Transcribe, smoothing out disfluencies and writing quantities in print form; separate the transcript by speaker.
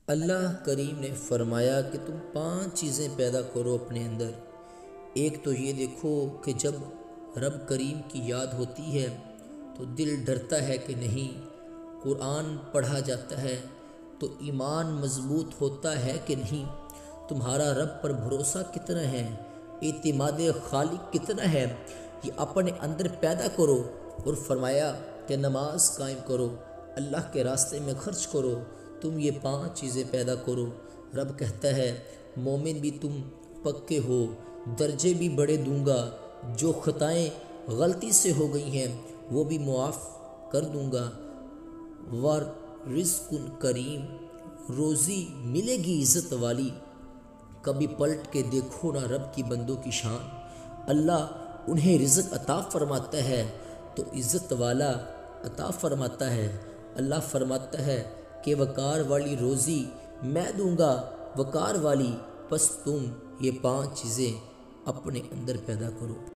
Speaker 1: اللہ کریم نے فرمایا کہ تم 5 چیزیں پیدا کرو اپنے اندر۔ ایک تو یہ دیکھو کہ جب رب کریم کی یاد ہوتی ہے تو دل ڈرتا ہے کہ نہیں، قرآن پڑھا جاتا ہے تو ایمان مضبوط ہوتا ہے کہ نہیں، تمہارا رب پر بھروسہ کتنا ہے، اعتماد خالق کتنا ہے، یہ اپنے اندر پیدا کرو۔ اور فرمایا کہ نماز قائم کرو، اللہ کے راستے میں خرچ کرو، تم یہ 5 چیزیں پیدا کرو۔ رب کہتا ہے مومن بھی تم پکے ہو، درجے بھی بڑے دوں گا، جو خطائیں غلطی سے ہو گئی ہیں وہ بھی معاف کر دوں گا۔ رزق کریم، روزی ملے گی عزت والی۔ کبھی پلٹ کے دیکھو نا رب کی بندوں کی شان، اللہ انہیں رزق عطا فرماتا ہے تو عزت والا عطا فرماتا ہے۔ اللہ فرماتا ہے کہ وقار والی روزی میں دوں گا، وقار والی، بس تم یہ 5 چیزیں اپنے اندر پیدا کرو۔